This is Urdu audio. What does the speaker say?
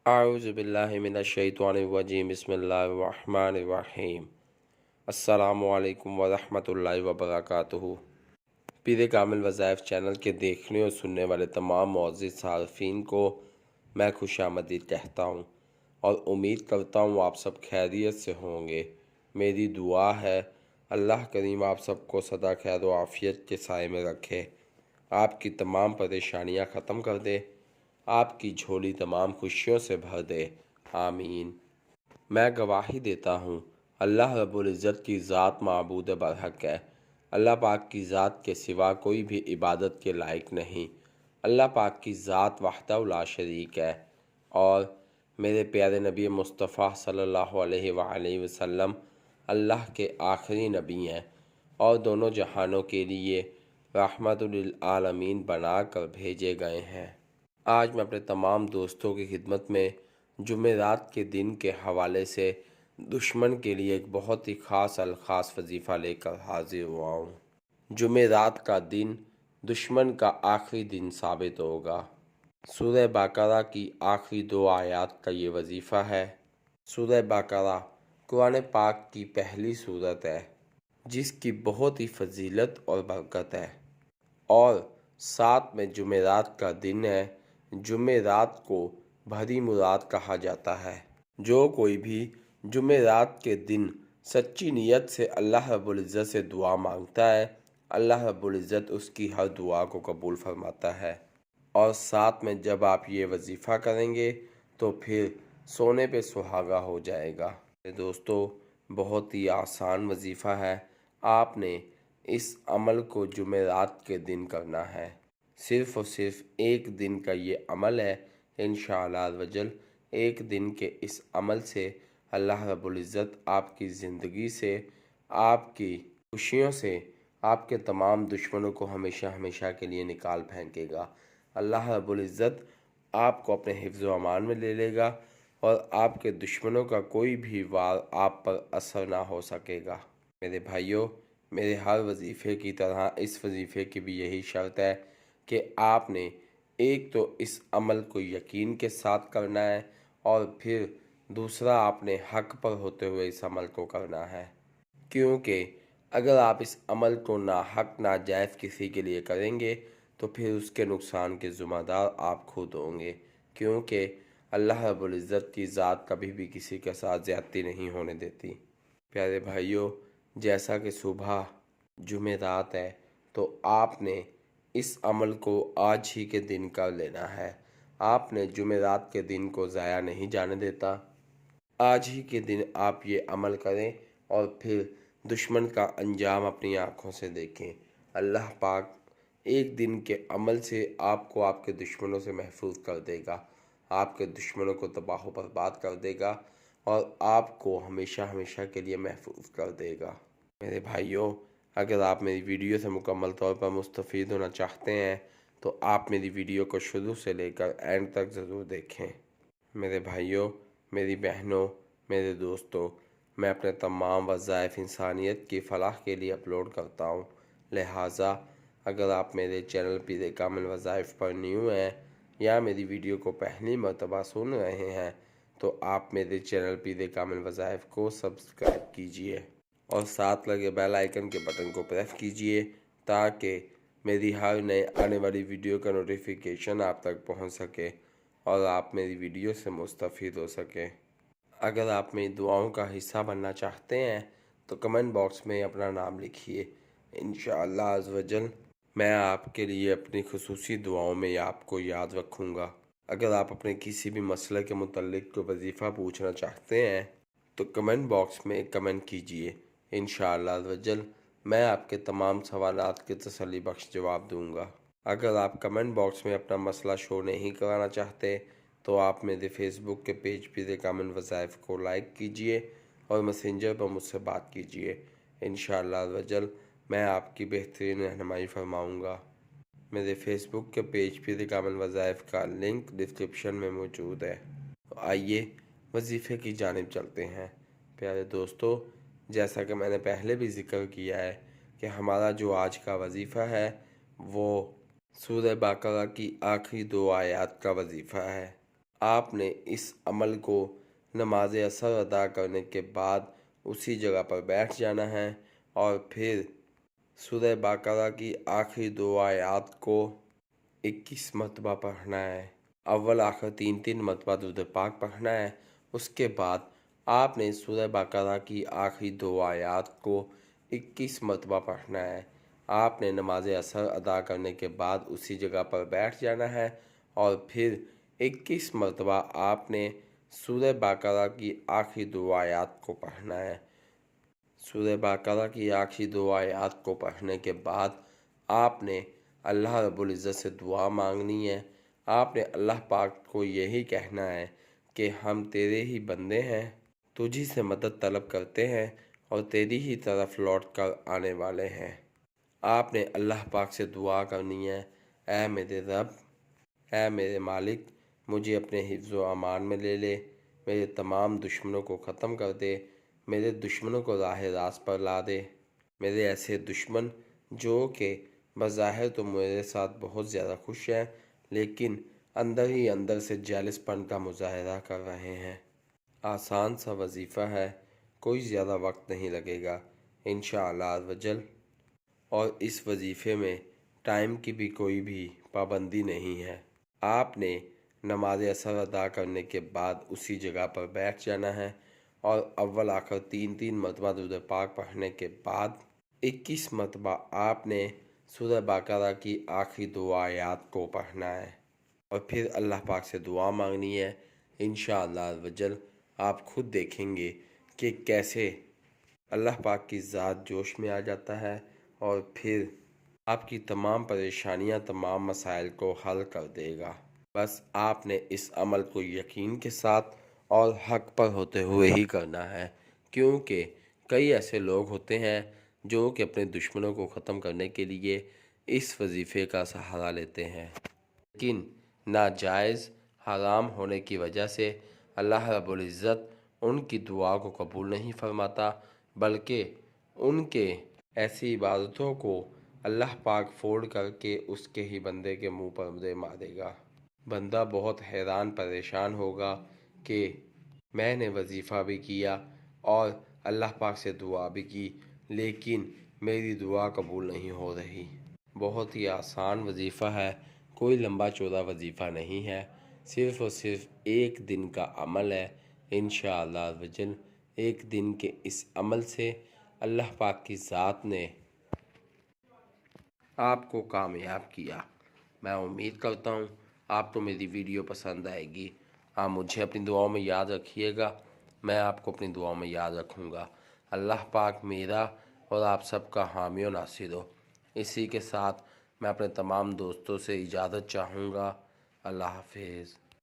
اعوذ باللہ من الشیطان الرجیم بسم اللہ الرحمن الرحیم۔ السلام علیکم ورحمۃ اللہ وبرکاتہ۔ پیر کامل وظائف چینل کے دیکھنے اور سننے والے تمام معزز صارفین کو میں خوش آمدید کہتا ہوں اور امید کرتا ہوں آپ سب خیریت سے ہوں گے۔ میری دعا ہے اللہ کریم آپ سب کو سدا خیر و عافیت کے سائے میں رکھے، آپ کی تمام پریشانیاں ختم کر دے، آپ کی جھولی تمام خوشیوں سے بھر دے، آمین۔ میں گواہی دیتا ہوں اللہ رب العزت کی ذات معبود برحق ہے، اللہ پاک کی ذات کے سوا کوئی بھی عبادت کے لائق نہیں، اللہ پاک کی ذات وحدہ لا شریک ہے، اور میرے پیارے نبی مصطفیٰ صلی اللہ علیہ وآلہ وسلم اللہ کے آخری نبی ہیں اور دونوں جہانوں کے لیے رحمت للعالمین بنا کر بھیجے گئے ہیں۔ آج میں اپنے تمام دوستوں کی خدمت میں جمعرات کے دن کے حوالے سے دشمن کے لیے ایک بہت ہی خاص الخاص وظیفہ لے کر حاضر ہوا ہوں۔ جمعرات کا دن دشمن کا آخری دن ثابت ہوگا۔ سورہ بقرہ کی آخری 2 آیات کا یہ وظیفہ ہے۔ سورہ بقرہ قرآن پاک کی پہلی سورت ہے جس کی بہت ہی فضیلت اور برکت ہے، اور ساتھ میں جمعرات کا دن ہے۔ جمعرات کو بھری مراد کہا جاتا ہے۔ جو کوئی بھی جمعرات کے دن سچی نیت سے اللہ رب العزت سے دعا مانگتا ہے، اللہ رب العزت اس کی ہر دعا کو قبول فرماتا ہے۔ اور ساتھ میں جب آپ یہ وظیفہ کریں گے تو پھر سونے پہ سہاگا ہو جائے گا۔ دوستو، بہت ہی آسان وظیفہ ہے۔ آپ نے اس عمل کو جمعرات کے دن کرنا ہے۔ صرف اور صرف ایک دن کا یہ عمل ہے۔ انشاءاللہ عزوجل ایک دن کے اس عمل سے اللہ رب العزت آپ کی زندگی سے، آپ کی خوشیوں سے، آپ کے تمام دشمنوں کو ہمیشہ ہمیشہ کے لیے نکال پھینکے گا۔ اللہ رب العزت آپ کو اپنے حفظ و امان میں لے لے گا اور آپ کے دشمنوں کا کوئی بھی وار آپ پر اثر نہ ہو سکے گا۔ میرے بھائیوں، میرے ہر وظیفے کی طرح اس وظیفے کی بھی یہی شرط ہے کہ آپ نے ایک تو اس عمل کو یقین کے ساتھ کرنا ہے، اور پھر دوسرا آپ نے حق پر ہوتے ہوئے اس عمل کو کرنا ہے، کیونکہ اگر آپ اس عمل کو ناحق ناجائز کسی کے لیے کریں گے تو پھر اس کے نقصان کے ذمہ دار آپ خود ہوں گے، کیونکہ اللہ رب العزت کی ذات کبھی بھی کسی کے ساتھ زیادتی نہیں ہونے دیتی۔ پیارے بھائیوں، جیسا کہ صبح جمعرات ہے تو آپ نے اس عمل کو آج ہی کے دن کر لینا ہے۔ آپ نے جمعرات کے دن کو ضائع نہیں جانے دیتا۔ آج ہی کے دن آپ یہ عمل کریں اور پھر دشمن کا انجام اپنی آنکھوں سے دیکھیں۔ اللہ پاک ایک دن کے عمل سے آپ کو آپ کے دشمنوں سے محفوظ کر دے گا، آپ کے دشمنوں کو تباہ و برباد کر دے گا اور آپ کو ہمیشہ ہمیشہ کے لیے محفوظ کر دے گا۔ میرے بھائیوں، اگر آپ میری ویڈیو سے مکمل طور پر مستفید ہونا چاہتے ہیں تو آپ میری ویڈیو کو شروع سے لے کر اینڈ تک ضرور دیکھیں۔ میرے بھائیوں، میری بہنوں، میرے دوستوں، میں اپنے تمام وظائف انسانیت کی فلاح کے لیے اپلوڈ کرتا ہوں، لہٰذا اگر آپ میرے چینل پیر کامل وظائف پر نیو ہیں یا میری ویڈیو کو پہلی مرتبہ سن رہے ہیں تو آپ میرے چینل پیر کامل وظائف کو سبسکرائب کیجئے اور ساتھ لگے بیل آئیکن کے بٹن کو پریس کیجئے تاکہ میری ہر نئے آنے والی ویڈیو کا نوٹیفیکیشن آپ تک پہنچ سکے اور آپ میری ویڈیو سے مستفید ہو سکیں۔ اگر آپ میری دعاؤں کا حصہ بننا چاہتے ہیں تو کمنٹ باکس میں اپنا نام لکھیے۔ انشاءاللہ عزوجل میں آپ کے لیے اپنی خصوصی دعاؤں میں آپ کو یاد رکھوں گا۔ اگر آپ اپنے کسی بھی مسئلے کے متعلق کوئی وظیفہ پوچھنا چاہتے ہیں تو کمنٹ باکس میں کمنٹ کیجئے۔ انشاءاللہ عزوجل میں آپ کے تمام سوالات کے تسلی بخش جواب دوں گا۔ اگر آپ کمنٹ باکس میں اپنا مسئلہ شو نہیں کرانا چاہتے تو آپ میرے فیس بک کے پیج پیر کامل وظائف کو لائک کیجئے اور میسنجر پر مجھ سے بات کیجئے۔ انشاءاللہ عزوجل میں آپ کی بہترین رہنمائی فرماؤں گا۔ میرے فیس بک کے پیج پیر کامل وظائف کا لنک ڈسکرپشن میں موجود ہے۔ آئیے وظیفے کی جانب چلتے ہیں۔ پیارے دوستو، جیسا کہ میں نے پہلے بھی ذکر کیا ہے کہ ہمارا جو آج کا وظیفہ ہے وہ سورہ بقرہ کی آخری 2 آیات کا وظیفہ ہے۔ آپ نے اس عمل کو نماز عصر ادا کرنے کے بعد اسی جگہ پر بیٹھ جانا ہے اور پھر سورہ بقرہ کی آخری 2 آیات کو 21 مرتبہ پڑھنا ہے۔ اول آخر 3 مرتبہ درود پاک پڑھنا ہے۔ اس کے بعد آپ نے سورہ بقرہ کی آخری 2 آیات کو 21 مرتبہ پڑھنا ہے۔ آپ نے نماز عصر ادا کرنے کے بعد اسی جگہ پر بیٹھ جانا ہے اور پھر 21 مرتبہ آپ نے سورہ بقرہ کی آخری 2 آیات کو پڑھنا ہے۔ سورہ بقرہ کی آخری 2 آیات کو پڑھنے کے بعد آپ نے اللہ رب العزت سے دعا مانگنی ہے۔ آپ نے اللہ پاک کو یہی کہنا ہے کہ ہم تیرے ہی بندے ہیں، تجھی سے مدد طلب کرتے ہیں اور تیری ہی طرف لوٹ کر آنے والے ہیں۔ آپ نے اللہ پاک سے دعا کرنی ہے، اے میرے رب، اے میرے مالک، مجھے اپنے حفظ و امان میں لے لے، میرے تمام دشمنوں کو ختم کر دے، میرے دشمنوں کو راہ راست پر لا دے، میرے ایسے دشمن جو کہ بظاہر تو میرے ساتھ بہت زیادہ خوش ہیں لیکن اندر ہی اندر سے جیلس پن کا مظاہرہ کر رہے ہیں۔ آسان سا وظیفہ ہے، کوئی زیادہ وقت نہیں لگے گا انشاءاللہ عز و جل، اور اس وظیفے میں ٹائم کی بھی کوئی بھی پابندی نہیں ہے۔ آپ نے نماز عصر ادا کرنے کے بعد اسی جگہ پر بیٹھ جانا ہے اور اول آخر 3 مرتبہ درود پاک پڑھنے کے بعد 21 مرتبہ آپ نے سورہ بقرہ کی آخری 2 آیات کو پڑھنا ہے اور پھر اللہ پاک سے دعا مانگنی ہے۔ انشاءاللہ عز و جل آپ خود دیکھیں گے کہ کیسے اللہ پاک کی ذات جوش میں آ جاتا ہے اور پھر آپ کی تمام پریشانیاں، تمام مسائل کو حل کر دے گا۔ بس آپ نے اس عمل کو یقین کے ساتھ اور حق پر ہوتے ہوئے ہی کرنا ہے، کیونکہ کئی ایسے لوگ ہوتے ہیں جو کہ اپنے دشمنوں کو ختم کرنے کے لیے اس وظیفے کا سہارا لیتے ہیں، لیکن ناجائز حرام ہونے کی وجہ سے اللہ رب العزت ان کی دعا کو قبول نہیں فرماتا، بلکہ ان کے ایسی عبادتوں کو اللہ پاک فوڑ کر کے اس کے ہی بندے کے منہ پر دے مارے گا۔ بندہ بہت حیران پریشان ہوگا کہ میں نے وظیفہ بھی کیا اور اللہ پاک سے دعا بھی کی لیکن میری دعا قبول نہیں ہو رہی۔ بہت ہی آسان وظیفہ ہے، کوئی لمبا چوڑا وظیفہ نہیں ہے، صرف اور صرف 1 دن کا عمل ہے۔ انشاءاللہ عز و جل 1 دن کے اس عمل سے اللہ پاک کی ذات نے آپ کو کامیاب کیا۔ میں امید کرتا ہوں آپ کو میری ویڈیو پسند آئے گی۔ آپ مجھے اپنی دعاؤں میں یاد رکھیے گا، میں آپ کو اپنی دعاؤں میں یاد رکھوں گا۔ اللہ پاک میرا اور آپ سب کا حامی و ناصر ہو۔ اسی کے ساتھ میں اپنے تمام دوستوں سے اجازت چاہوں گا۔ اللہ حافظ۔